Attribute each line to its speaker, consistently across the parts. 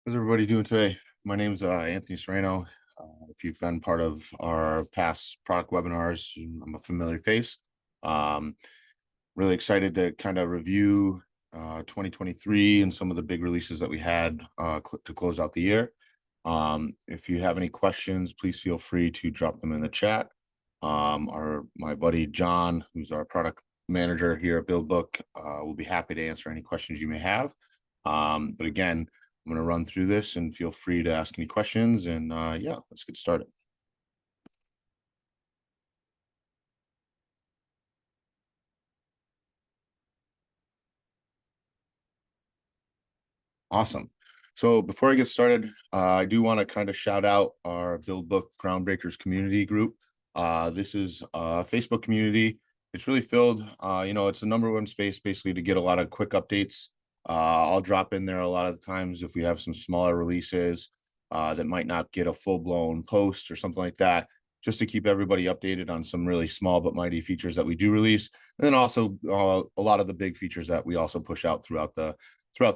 Speaker 1: How's everybody doing today? My name is Anthony Sarraino. If you've been part of our past product webinars, I'm a familiar face. Um, really excited to kind of review 2023 and some of the big releases that we had to close out the year. If you have any questions, please feel free to drop them in the chat. My buddy John, who's our product manager here at BuildBook, will be happy to answer any questions you may have. But again, I'm going to run through this and feel free to ask any questions. And yeah, let's get started. Awesome. So before I get started, I do want to kind of shout out our BuildBook Groundbreakers community group. This is a Facebook community. It's really filled, it's the #1 space basically to get a lot of quick updates. I'll drop in there a lot of the times if we have some smaller releases that might not get a full-blown post or something like that, just to keep everybody updated on some really small but mighty features that we do release. And then also a lot of the big features that we also push out throughout the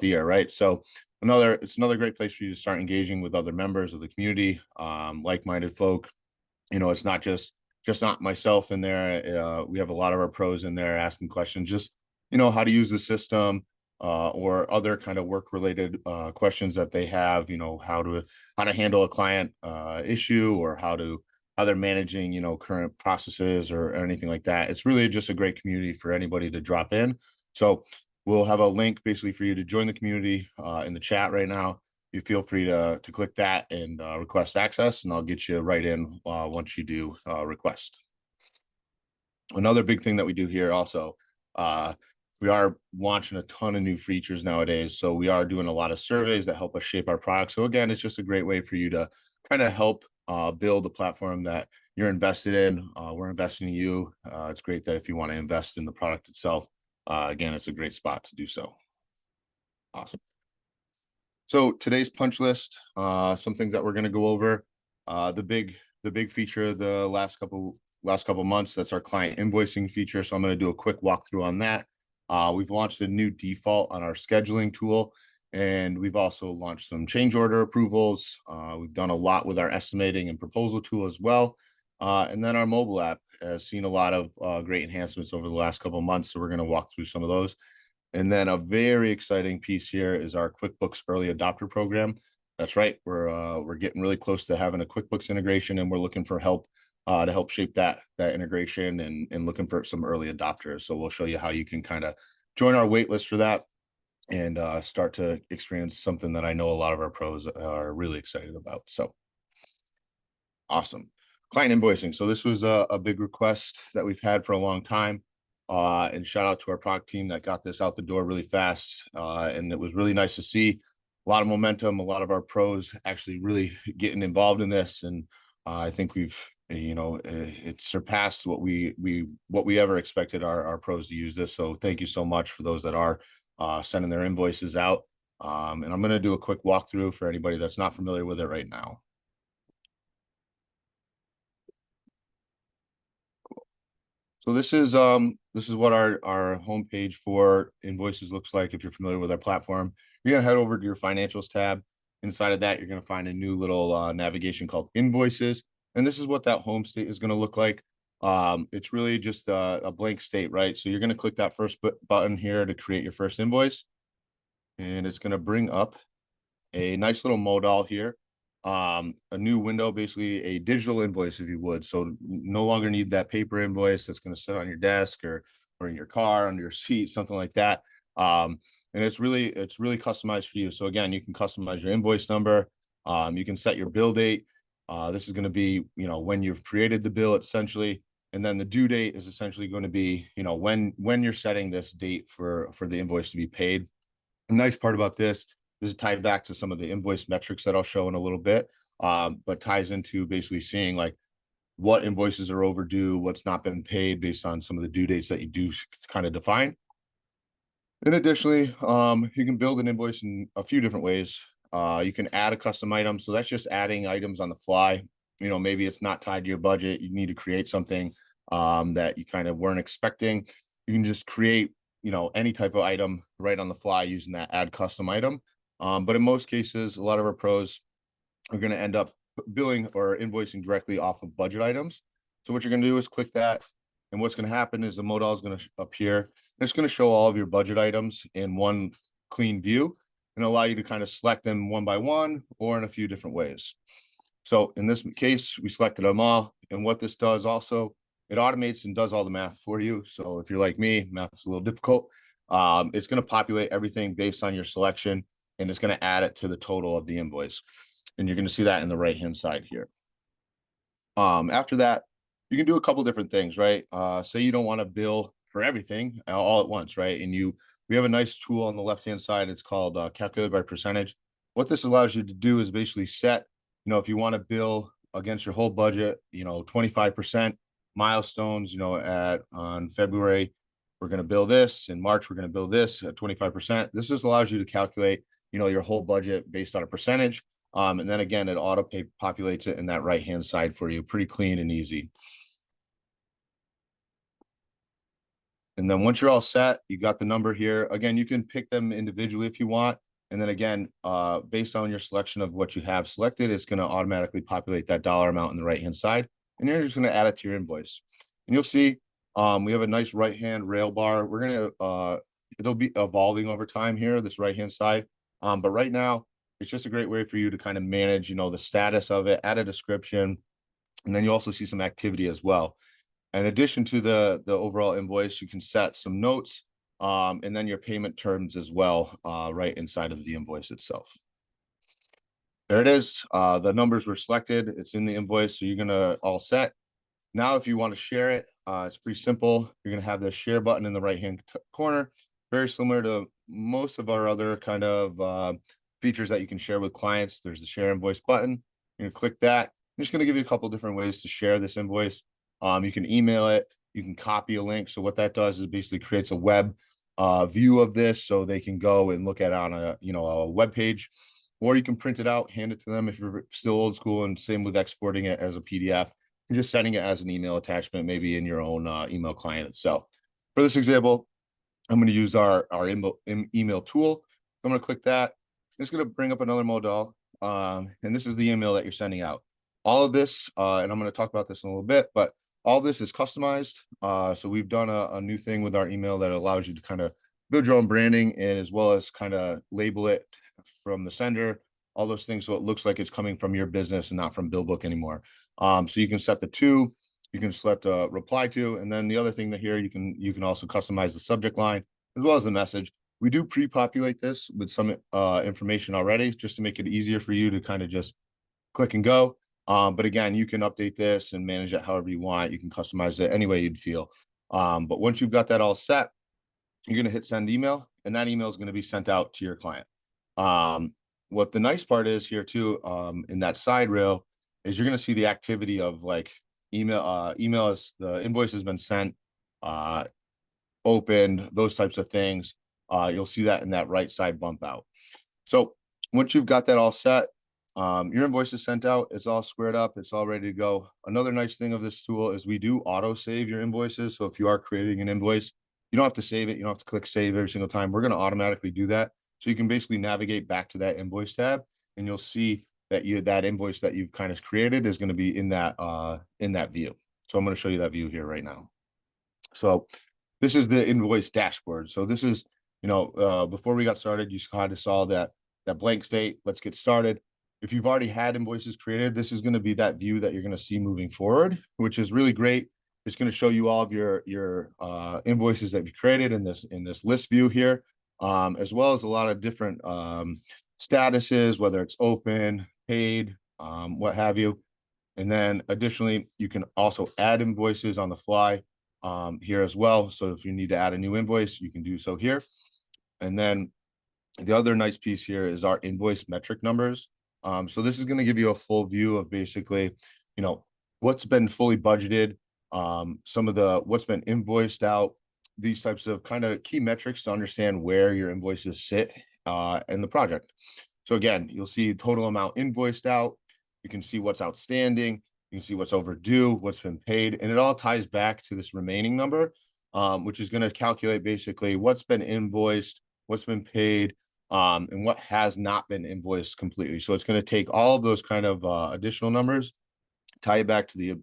Speaker 1: year, right? So it's another great place for you to start engaging with other members of the community, like-minded folk. It's not just not myself in there. We have a lot of our pros in there asking questions, just how to use the system, or other kind of work-related questions that they have. How to handle a client issue, or how they're managing current processes or anything like that. It's really just a great community for anybody to drop in. So we'll have a link basically for you to join the community in the chat right now. You feel free to click that and request access, and I'll get you right in once you do request. Another big thing that we do here also, we are launching a ton of new features nowadays. So we are doing a lot of surveys that help us shape our product. So again, it's just a great way for you to kind of help build a platform that you're invested in. We're investing in you. It's great that if you want to invest in the product itself, again, it's a great spot to do so. Awesome. So today's punch list, some things that we're going to go over. The big feature the last couple months, that's our client invoicing feature. So I'm going to do a quick walkthrough on that. We've launched a new default on our scheduling tool, and we've also launched some change order approvals. We've done a lot with our estimating and proposal tool as well. And then our mobile app has seen a lot of great enhancements over the last couple of months. So we're going to walk through some of those. And then a very exciting piece here is our QuickBooks early adopter program. That's right. We're getting really close to having a QuickBooks integration, and we're looking for help to help shape that integration, and looking for some early adopters. So we'll show you how you can kind of join our wait list for that and start to experience something that I know a lot of our pros are really excited about. So awesome. Client invoicing. So this was a big request that we've had for a long time. And shout out to our product team that got this out the door really fast. And it was really nice to see a lot of momentum, a lot of our pros actually really getting involved in this. And I think it surpassed what we ever expected our pros to use this. So thank you so much for those that are sending their invoices out. And I'm going to do a quick walkthrough for anybody that's not familiar with it right now. So this is what our homepage for invoices looks like. If you're familiar with our platform, you're gonna head over to your financials tab. Inside of that, you're gonna find a new little navigation called invoices, and this is what that home state is gonna look like. It's really just a blank state, right? So you're gonna click that first button here to create your first invoice, and it's gonna bring up a nice little modal here. A new window, basically a digital invoice, if you would. So no longer need that paper invoice that's going to sit on your desk or in your car, under your seat, something like that. And it's really customized for you. So again, you can customize your invoice number. You can set your bill date. This is going to be, when you've created the bill, essentially. And then the due date is essentially going to be, when you're setting this date for the invoice to be paid. The nice part about this is tied back to some of the invoice metrics that I'll show in a little bit, but ties into basically seeing like what invoices are overdue, what's not been paid based on some of the due dates that you do kind of define. And additionally, you can build an invoice in a few different ways. You can add a custom item. So that's just adding items on the fly. Maybe it's not tied to your budget. You need to create something that you kind of weren't expecting. You can just create any type of item right on the fly using that add custom item. But in most cases, a lot of our pros are going to end up billing or invoicing directly off of budget items. So what you're going to do is click that. And what's going to happen is the modal is going to appear. And it's going to show all of your budget items in one clean view and allow you to kind of select them one by one or in a few different ways. So in this case, we selected them all. And what this does also, it automates and does all the math for you. So if you're like me, math is a little difficult. It's going to populate everything based on your selection, and it's going to add it to the total of the invoice. And you're going to see that in the right-hand side here. After that, you can do a couple different things, right? Say you don't want to bill for everything all at once, right? And we have a nice tool on the left-hand side. It's called calculate by percentage. What this allows you to do is basically set, if you want to bill against your whole budget, 25% milestones, on February, we're going to bill this. In March, we're going to bill this at 25%. This just allows you to calculate, your whole budget based on a percentage. And then again, it auto populates it in that right-hand side for you. Pretty clean and easy. And then once you're all set, you got the number here. Again, you can pick them individually if you want. And then again, based on your selection of what you have selected, it's going to automatically populate that dollar amount on the right-hand side. And you're just going to add it to your invoice. And you'll see we have a nice right-hand rail bar. We're going to, it'll be evolving over time here, this right-hand side. But right now, it's just a great way for you to kind of manage, the status of it, add a description, and then you also see some activity as well. In addition to the overall invoice, you can set some notes and then your payment terms as well, right inside of the invoice itself. There it is. The numbers were selected. It's in the invoice, so you're gonna all set. Now, if you want to share it, it's pretty simple. You're gonna have the share button in the right-hand corner, very similar to most of our other kind of features that you can share with clients. There's the share invoice button. You're gonna click that. I'm just gonna give you a couple different ways to share this invoice. You can email it, you can copy a link. So what that does is basically creates a web view of this so they can go and look at it on a web page, or you can print it out, hand it to them if you're still old school, and same with exporting it as a PDF and just sending it as an email attachment, maybe in your own email client itself. For this example, I'm going to use our email tool. I'm going to click that. It's going to bring up another modal, and this is the email that you're sending out. All of this, and I'm going to talk about this in a little bit, but all this is customized. So we've done a new thing with our email that allows you to kind of build your own branding, and as well as kind of label it from the sender, all those things, so it looks like it's coming from your business and not from BuildBook anymore. So you can set the to, you can select a reply to, and then the other thing that here you can also customize the subject line as well as the message. We do pre-populate this with some information already, just to make it easier for you to kind of just click and go. But again, you can update this and manage it however you want. You can customize it any way you'd feel. But once you've got that all set, you're going to hit send email, and that email is going to be sent out to your client. What the nice part is here too, in that side rail, is you're going to see the activity of like email is the invoice has been sent, opened, those types of things. You'll see that in that right side bump out. So once you've got that all set, your invoice is sent out, it's all squared up, it's all ready to go. Another nice thing of this tool is we do auto save your invoices. So if you are creating an invoice, you don't have to save it, you don't have to click save every single time. We're going to automatically do that. So you can basically navigate back to that invoice tab, and you'll see that that invoice that you've kind of created is going to be in that view. So I'm going to show you that view here right now. So this is the invoice dashboard. So this is, before we got started, you kind of saw that blank state. Let's get started. If you've already had invoices created, this is going to be that view that you're going to see moving forward, which is really great. It's going to show you all of your invoices that you created in this list view here, as well as a lot of different statuses, whether it's open, paid, what have you. And then additionally, you can also add invoices on the fly here as well. So if you need to add a new invoice, you can do so here. And then the other nice piece here is our invoice metric numbers. So this is going to give you a full view of basically, what's been fully budgeted, some of what's been invoiced out, these types of kind of key metrics to understand where your invoices sit in the project. So again, you'll see total amount invoiced out. You can see what's outstanding. You can see what's overdue, what's been paid, and it all ties back to this remaining number, which is going to calculate basically what's been invoiced, what's been paid, and what has not been invoiced completely. So it's going to take all of those kind of additional numbers, tie it back to the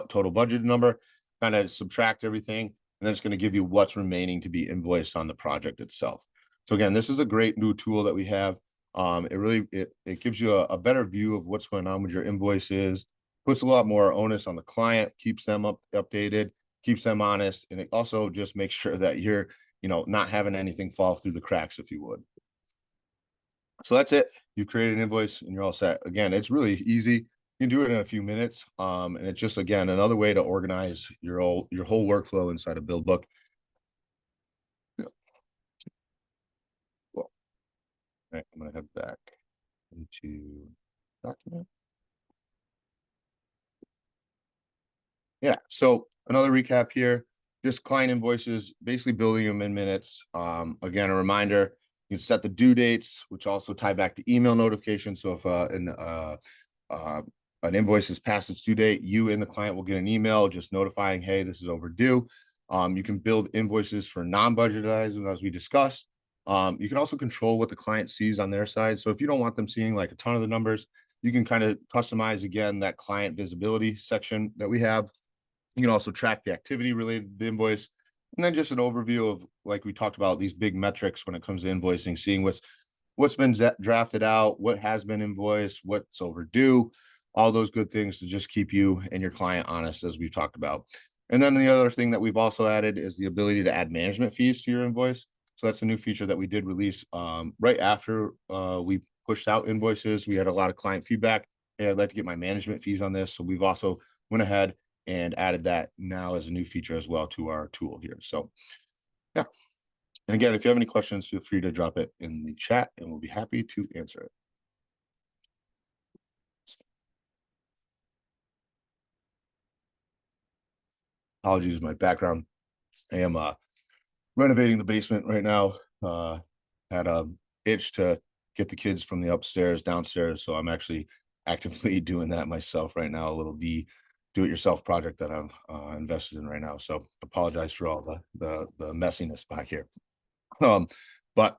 Speaker 1: total budget number, kind of subtract everything, and then it's going to give you what's remaining to be invoiced on the project itself. So again, this is a great new tool that we have. It gives you a better view of what's going on with your invoices, puts a lot more onus on the client, keeps them updated, keeps them honest, and it also just makes sure that you're, not having anything fall through the cracks, if you would. So that's it. You've created an invoice and you're all set. Again, it's really easy. You can do it in a few minutes. And it's just, again, another way to organize your whole workflow inside of BuildBook. Yeah. Well, all right, I'm going to head back into document. Yeah. So another recap here, just client invoices, basically building them in minutes. Again, a reminder, you can set the due dates, which also tie back to email notifications. So if an invoice is past its due date, you and the client will get an email just notifying, hey, this is overdue. You can build invoices for non-budgeted items, as we discussed. You can also control what the client sees on their side. So if you don't want them seeing like a ton of the numbers, you can kind of customize, again, that client visibility section that we have. You can also track the activity related to the invoice. And then just an overview of, like we talked about, these big metrics when it comes to invoicing, seeing what's been drafted out, what has been invoiced, what's overdue, all those good things to just keep you and your client honest, as we've talked about. And then the other thing that we've also added is the ability to add management fees to your invoice. So that's a new feature that we did release right after we pushed out invoices. We had a lot of client feedback. Hey, I'd like to get my management fees on this. So we've also went ahead and added that now as a new feature as well to our tool here. So yeah. And again, if you have any questions, feel free to drop it in the chat and we'll be happy to answer it. Apologies, my background. I am renovating the basement right now. Had a itch to get the kids from the upstairs downstairs. So I'm actually actively doing that myself right now, a little do-it-yourself project that I'm invested in right now. So apologize for all the messiness back here. But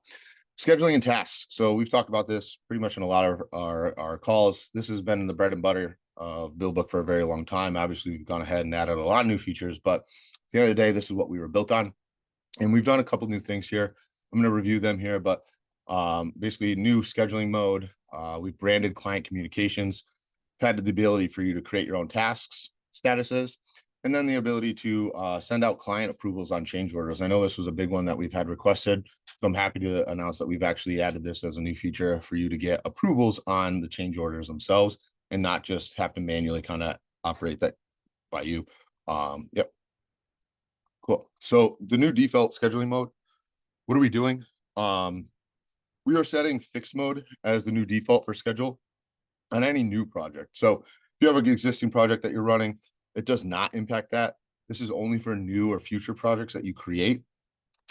Speaker 1: scheduling and tasks. So we've talked about this pretty much in a lot of our calls. This has been the bread and butter of BuildBook for a very long time. Obviously, we've gone ahead and added a lot of new features, but at the end of the day, this is what we were built on. And we've done a couple new things here. I'm going to review them here, but basically new scheduling mode. We've branded client communications, had the ability for you to create your own tasks, statuses, and then the ability to send out client approvals on change orders. I know this was a big one that we've had requested. So I'm happy to announce that we've actually added this as a new feature for you to get approvals on the change orders themselves and not just have to manually kind of operate that by you. Yep. Cool. So the new default scheduling mode, what are we doing? We are setting fixed mode as the new default for schedule on any new project. So if you have an existing project that you're running, it does not impact that. This is only for new or future projects that you create.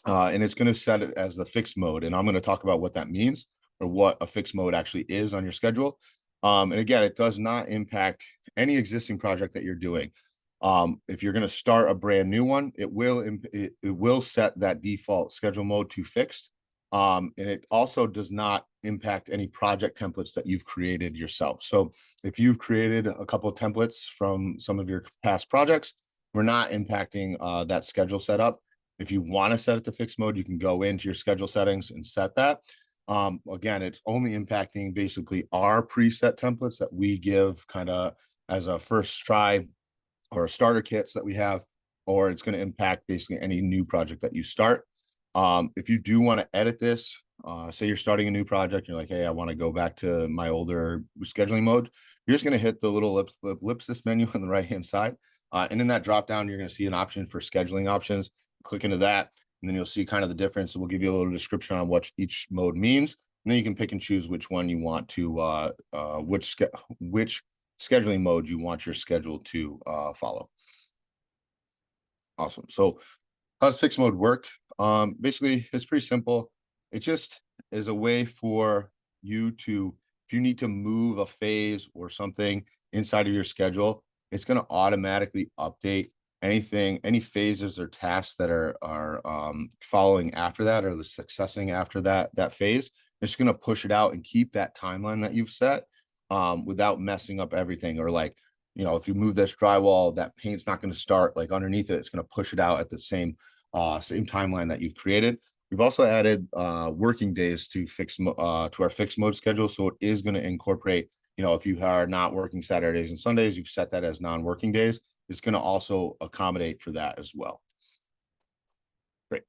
Speaker 1: And it's going to set it as the fixed mode. And I'm going to talk about what that means or what a fixed mode actually is on your schedule. And again, it does not impact any existing project that you're doing. If you're going to start a brand new one, it will set that default schedule mode to fixed. And it also does not impact any project templates that you've created yourself. So if you've created a couple of templates from some of your past projects, we're not impacting that schedule setup. If you want to set it to fixed mode, you can go into your schedule settings and set that. Again, it's only impacting basically our preset templates that we give kind of as a first try or starter kits that we have, or it's going to impact basically any new project that you start. If you do want to edit this, say you're starting a new project, you're like, hey, I want to go back to my older scheduling mode. You're just going to hit the little ellipsis menu on the right-hand side. And in that drop down, you're going to see an option for scheduling options. Click into that, and then you'll see kind of the difference. And we'll give you a little description on what each mode means. And then you can pick and choose which one you want to, which scheduling mode you want your schedule to follow. Awesome. So how does fixed mode work? Basically, it's pretty simple. It just is a way for you to, if you need to move a phase or something inside of your schedule, it's going to automatically update any phases or tasks that are following after that or the successing after that phase. It's going to push it out and keep that timeline that you've set without messing up everything. Or like, if you move this drywall, that paint's not going to start like underneath it. It's going to push it out at the same timeline that you've created. We've also added working days to our fixed mode schedule. So it is going to incorporate, if you are not working Saturdays and Sundays, you've set that as non-working days. It's going to also accommodate for that as well. Great.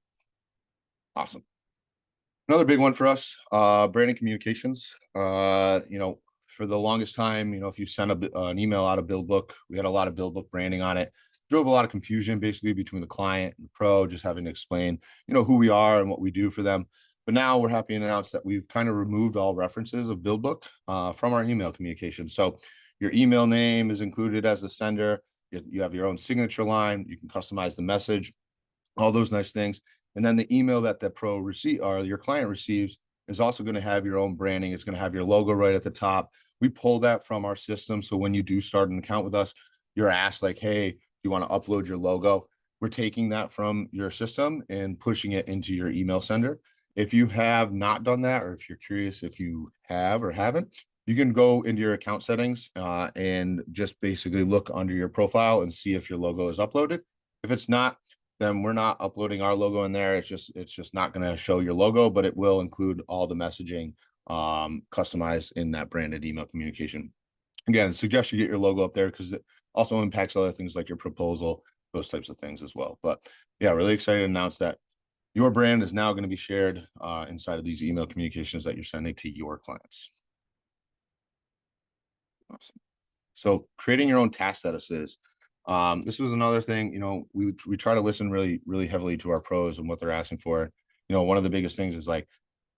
Speaker 1: Awesome. Another big one for us, branding communications. For the longest time, if you send an email out of BuildBook, we had a lot of BuildBook branding on it. Drove a lot of confusion basically between the client and the pro, just having to explain, who we are and what we do for them. But now we're happy to announce that we've kind of removed all references of BuildBook from our email communication. So your email name is included as the sender. You have your own signature line. You can customize the message, all those nice things. And then the email that the pro receive or your client receives is also going to have your own branding. It's going to have your logo right at the top. We pull that from our system. So when you do start an account with us, you're asked like, hey, you want to upload your logo? We're taking that from your system and pushing it into your email sender. If you have not done that, or if you're curious if you have or haven't, you can go into your account settings and just basically look under your profile and see if your logo is uploaded. If it's not, then we're not uploading our logo in there. It's just not going to show your logo, but it will include all the messaging customized in that branded email communication. Again, suggest you get your logo up there because it also impacts other things like your proposal, those types of things as well. But yeah, really excited to announce that your brand is now going to be shared inside of these email communications that you're sending to your clients. Awesome. So creating your own task statuses. This was another thing, we try to listen really heavily to our pros and what they're asking for. One of the biggest things is like,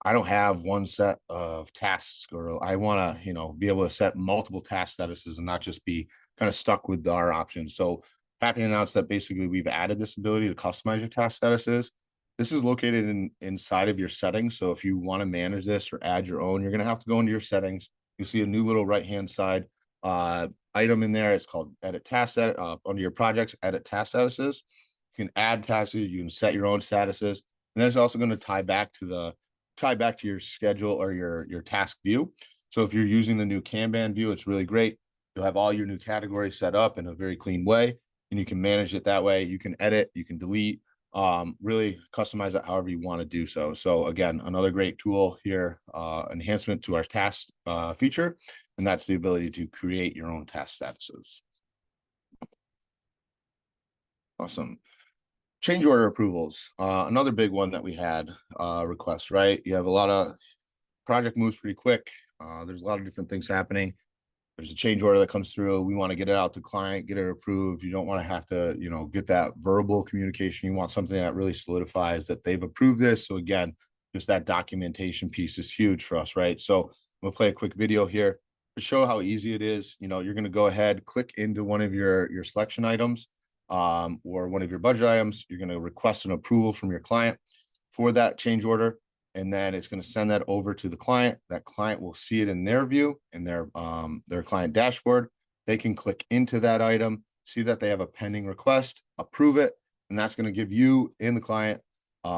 Speaker 1: I don't have one set of tasks, or I want to, be able to set multiple task statuses and not just be kind of stuck with our options. So happy to announce that basically we've added this ability to customize your task statuses. This is located inside of your settings. So if you want to manage this or add your own, you're going to have to go into your settings. You'll see a new little right-hand side item in there. It's called edit task under your projects, edit task statuses. You can add tasks, you can set your own statuses. And then it's also going to tie back to your schedule or your task view. So if you're using the new Kanban view, it's really great. You'll have all your new categories set up in a very clean way, and you can manage it that way. You can edit, you can delete, really customize it however you want to do so. So again, another great tool here, enhancement to our task feature, and that's the ability to create your own task statuses. Awesome. Change order approvals, another big one that we had requests, right? You have a lot of project moves pretty quick. There's a lot of different things happening. There's a change order that comes through. We want to get it out to client, get it approved. You don't want to have to, get that verbal communication. You want something that really solidifies that they've approved this. So again, just that documentation piece is huge for us, right? So we'll play a quick video here to show how easy it is. You're going to go ahead, click into one of your selection items or one of your budget items. You're going to request an approval from your client for that change order. And then it's going to send that over to the client. That client will see it in their view, in their client dashboard. They can click into that item, see that they have a pending request, approve it, and that's going to give you and the client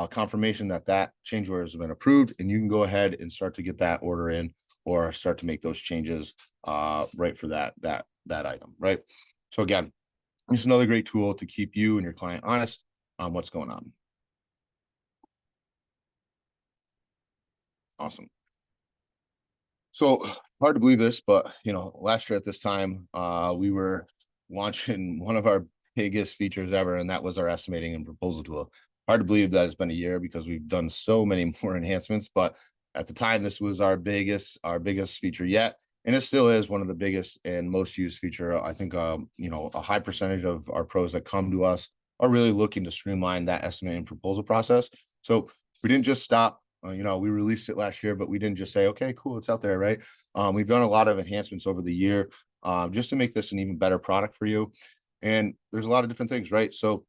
Speaker 1: confirmation that that change order has been approved, and you can go ahead and start to get that order in or start to make those changes right for that item, right? So again, it's another great tool to keep you and your client honest on what's going on. Awesome. So hard to believe this, but last year at this time, we were launching one of our biggest features ever, and that was our estimating and proposal tool. Hard to believe that it's been a year because we've done so many more enhancements, but at the time, this was our biggest feature yet. And it still is one of the biggest and most used feature. I think, a high percentage of our pros that come to us are really looking to streamline that estimate and proposal process. So we didn't just stop. We released it last year, but we didn't just say, okay, cool, it's out there, right? We've done a lot of enhancements over the year just to make this an even better product for you. And there's a lot of different things, right? So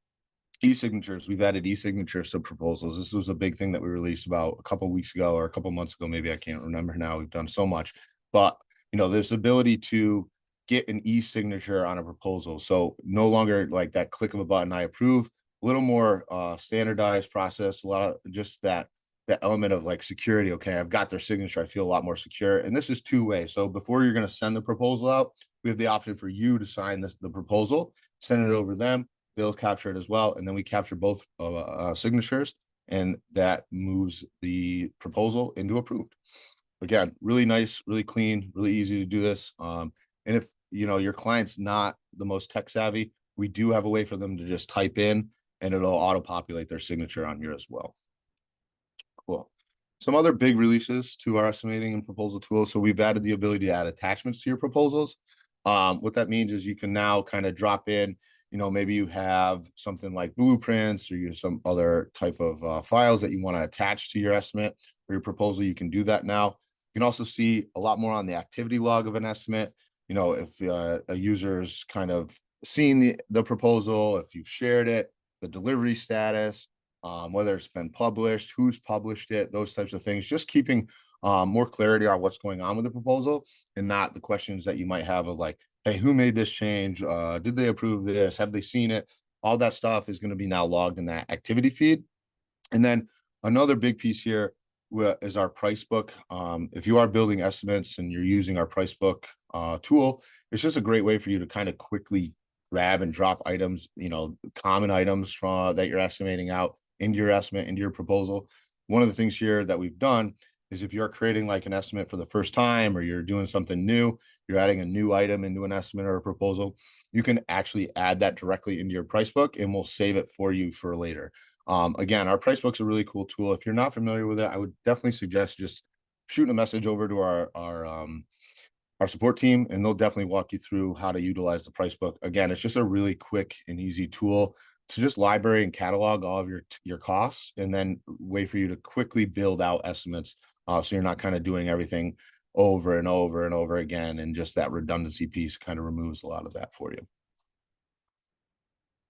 Speaker 1: e-signatures, we've added e-signatures to proposals. This was a big thing that we released about a couple of weeks ago or a couple of months ago, maybe, I can't remember now. We've done so much, but there's the ability to get an e-signature on a proposal. So no longer like that click of a button, I approve, a little more standardized process, a lot of just that that element of like security. Okay, I've got their signature. I feel a lot more secure. And this is two-way. So before you're going to send the proposal out, we have the option for you to sign the proposal, send it over to them. They'll capture it as well. And then we capture both signatures, and that moves the proposal into approved. Again, really nice, really clean, really easy to do this. And if your client's not the most tech savvy, we do have a way for them to just type in and it'll auto populate their signature on here as well. Cool. Some other big releases to our estimating and proposal tools. So we've added the ability to add attachments to your proposals. What that means is you can now kind of drop in, maybe you have something like blueprints or you have some other type of files that you want to attach to your estimate or your proposal. You can do that now. You can also see a lot more on the activity log of an estimate. If a user's kind of seen the proposal, if you've shared it, the delivery status, whether it's been published, who's published it, those types of things, just keeping more clarity on what's going on with the proposal and not the questions that you might have of like, hey, who made this change? Did they approve this? Have they seen it? All that stuff is going to be now logged in that activity feed. And then another big piece here is our price book. If you are building estimates and you're using our price book tool, it's just a great way for you to kind of quickly grab and drop items, common items that you're estimating out into your estimate, into your proposal. One of the things here that we've done is if you're creating like an estimate for the first time or you're doing something new, you're adding a new item into an estimate or a proposal, you can actually add that directly into your price book and we'll save it for you for later. Again, our price book's a really cool tool. If you're not familiar with it, I would definitely suggest just shooting a message over to our support team, and they'll definitely walk you through how to utilize the price book. Again, it's just a really quick and easy tool to just library and catalog all of your costs, and then wait for you to quickly build out estimates. So you're not kind of doing everything over and over and over again, and just that redundancy piece kind of removes a lot of that for you.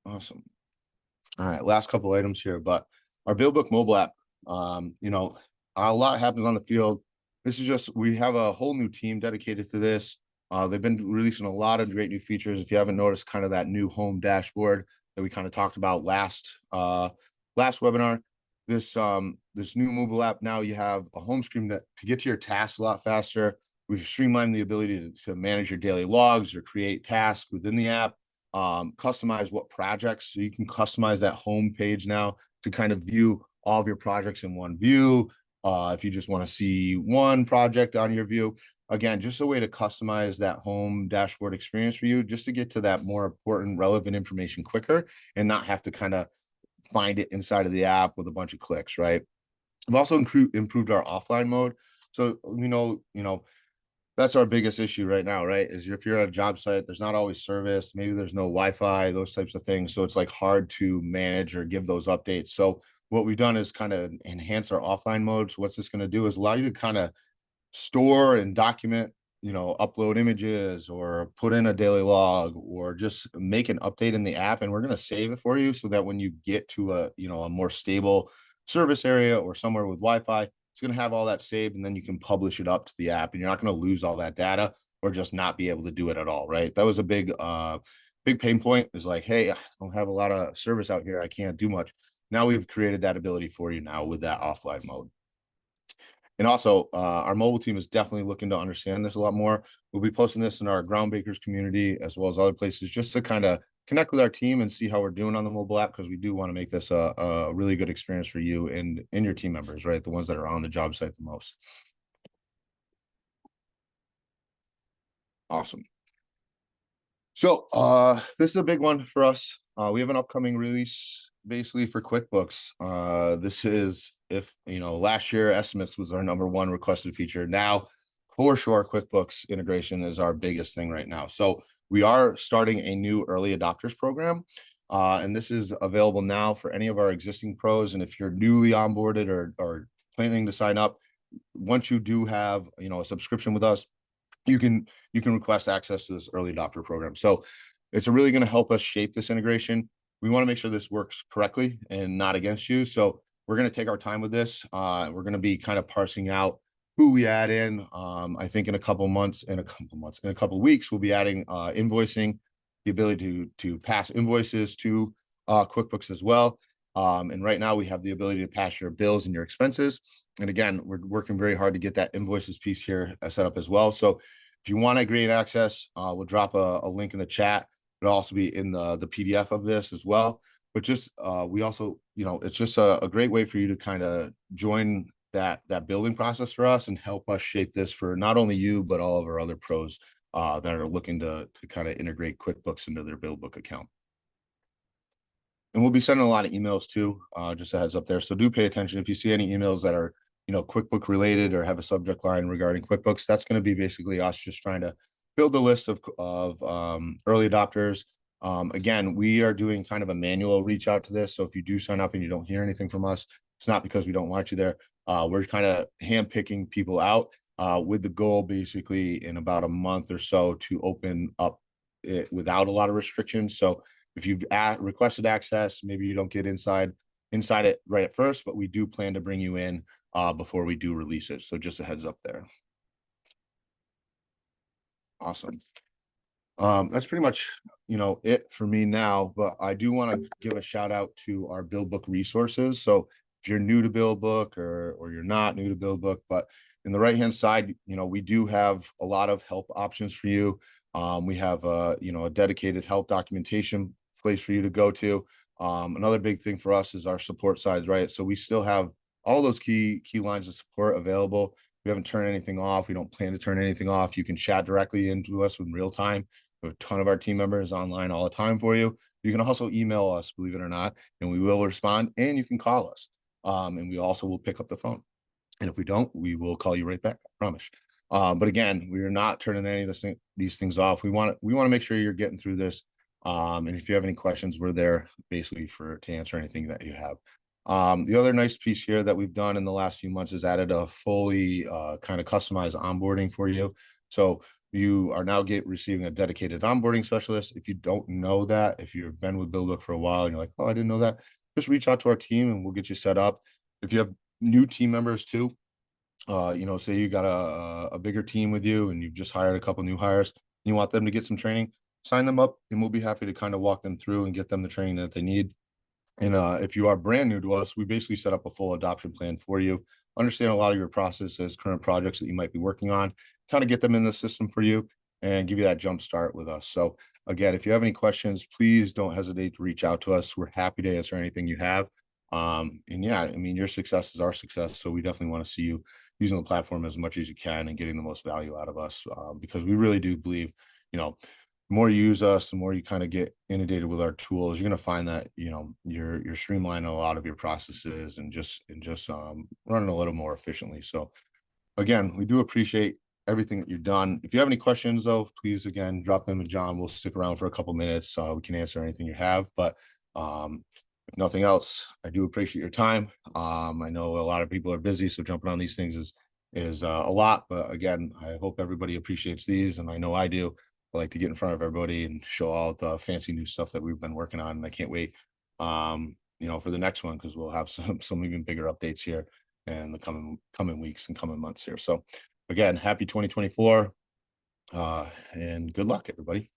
Speaker 1: Awesome. All right, last couple items here, but our BuildBook mobile app, a lot happens on the field. This is just, we have a whole new team dedicated to this. They've been releasing a lot of great new features. If you haven't noticed, kind of that new home dashboard that we kind of talked about last webinar, this new mobile app, now you have a home screen that to get to your tasks a lot faster. We've streamlined the ability to manage your daily logs or create tasks within the app. Customize what projects, so you can customize that home page now to kind of view all of your projects in one view. If you just want to see one project on your view, again, just a way to customize that home dashboard experience for you, just to get to that more important, relevant information quicker and not have to kind of find it inside of the app with a bunch of clicks, right? We've also improved our offline mode. So, that's our biggest issue right now, right? Is if you're at a job site, there's not always service, maybe there's no Wi-Fi, those types of things. So it's like hard to manage or give those updates. So what we've done is kind of enhance our offline mode. So what's this going to do is allow you to kind of store and document, upload images or put in a daily log or just make an update in the app. And we're going to save it for you so that when you get to a more stable service area or somewhere with Wi-Fi, it's going to have all that saved, and then you can publish it up to the app, and you're not going to lose all that data or just not be able to do it at all, right? That was a big pain point, is like, hey, I don't have a lot of service out here, I can't do much. Now we've created that ability for you now with that offline mode. And also, our mobile team is definitely looking to understand this a lot more. We'll be posting this in our Groundbreakers community as well as other places, just to kind of connect with our team and see how we're doing on the mobile app, because we do want to make this a really good experience for you and your team members, right? The ones that are on the job site the most. Awesome. So this is a big one for us. We have an upcoming release basically for QuickBooks. This is, if last year estimates was our #1 requested feature. Now for sure QuickBooks integration is our biggest thing right now. So we are starting a new early adopters program, and this is available now for any of our existing pros. And if you're newly onboarded or planning to sign up, once you do have a subscription with us, you can request access to this early adopter program. So it's really going to help us shape this integration. We want to make sure this works correctly and not against you. So we're going to take our time with this. We're going to be kind of parsing out who we add in. I think in a couple of weeks, we'll be adding invoicing, the ability to pass invoices to QuickBooks as well. And right now we have the ability to pass your bills and your expenses. And again, we're working very hard to get that invoices piece here set up as well. So if you want to create access, we'll drop a link in the chat. It'll also be in the PDF of this as well. But just we also, it's just a great way for you to kind of join that building process for us and help us shape this for not only you, but all of our other pros that are looking to kind of integrate QuickBooks into their BuildBook account. And we'll be sending a lot of emails too, just a heads up there. So do pay attention. If you see any emails that are, QuickBook related or have a subject line regarding QuickBooks, that's going to be basically us just trying to build a list of early adopters. Again, we are doing kind of a manual reach out to this. So if you do sign up and you don't hear anything from us, it's not because we don't want you there. We're kind of handpicking people out with the goal basically in about a month or so to open up it without a lot of restrictions. So if you've requested access, maybe you don't get inside it right at first, but we do plan to bring you in before we do release it. So just a heads up there. Awesome. That's pretty much, it for me now, but I do want to give a shout out to our BuildBook resources. So if you're new to BuildBook or you're not new to BuildBook, but in the right-hand side, we do have a lot of help options for you. We have a dedicated help documentation place for you to go to. Another big thing for us is our support sides, right? So we still have all those key lines of support available. We haven't turned anything off. We don't plan to turn anything off. You can chat directly into us in real time. We have a ton of our team members online all the time for you. You can also email us, believe it or not, and we will respond, and you can call us. And we also will pick up the phone. And if we don't, we will call you right back, I promise. But again, we are not turning any of these things off. We want to make sure you're getting through this. And if you have any questions, we're there basically to answer anything that you have. The other nice piece here that we've done in the last few months is added a fully kind of customized onboarding for you. So you are now receiving a dedicated onboarding specialist. If you don't know that, if you've been with BuildBook for a while and you're like, oh, I didn't know that, just reach out to our team and we'll get you set up. If you have new team members too, say you got a bigger team with you and you've just hired a couple new hires, and you want them to get some training, sign them up and we'll be happy to kind of walk them through and get them the training that they need. And if you are brand new to us, we basically set up a full adoption plan for you, understand a lot of your processes, current projects that you might be working on, kind of get them in the system for you and give you that jump start with us. So again, if you have any questions, please don't hesitate to reach out to us. We're happy to answer anything you have. And yeah, I mean, your success is our success. So we definitely want to see you using the platform as much as you can and getting the most value out of us because we really do believe, the more you use us, the more you kind of get inundated with our tools, you're going to find that, you're streamlining a lot of your processes and just running a little more efficiently. So again, we do appreciate everything that you've done. If you have any questions though, please, again, drop them to John. We'll stick around for a couple minutes. We can answer anything you have, but if nothing else, I do appreciate your time. I know a lot of people are busy, so jumping on these things is a lot, but again, I hope everybody appreciates these, and I know I do. I like to get in front of everybody and show all the fancy new stuff that we've been working on, and I can't wait, for the next one because we'll have some even bigger updates here in the coming weeks and coming months here. So again, happy 2024, and good luck, everybody.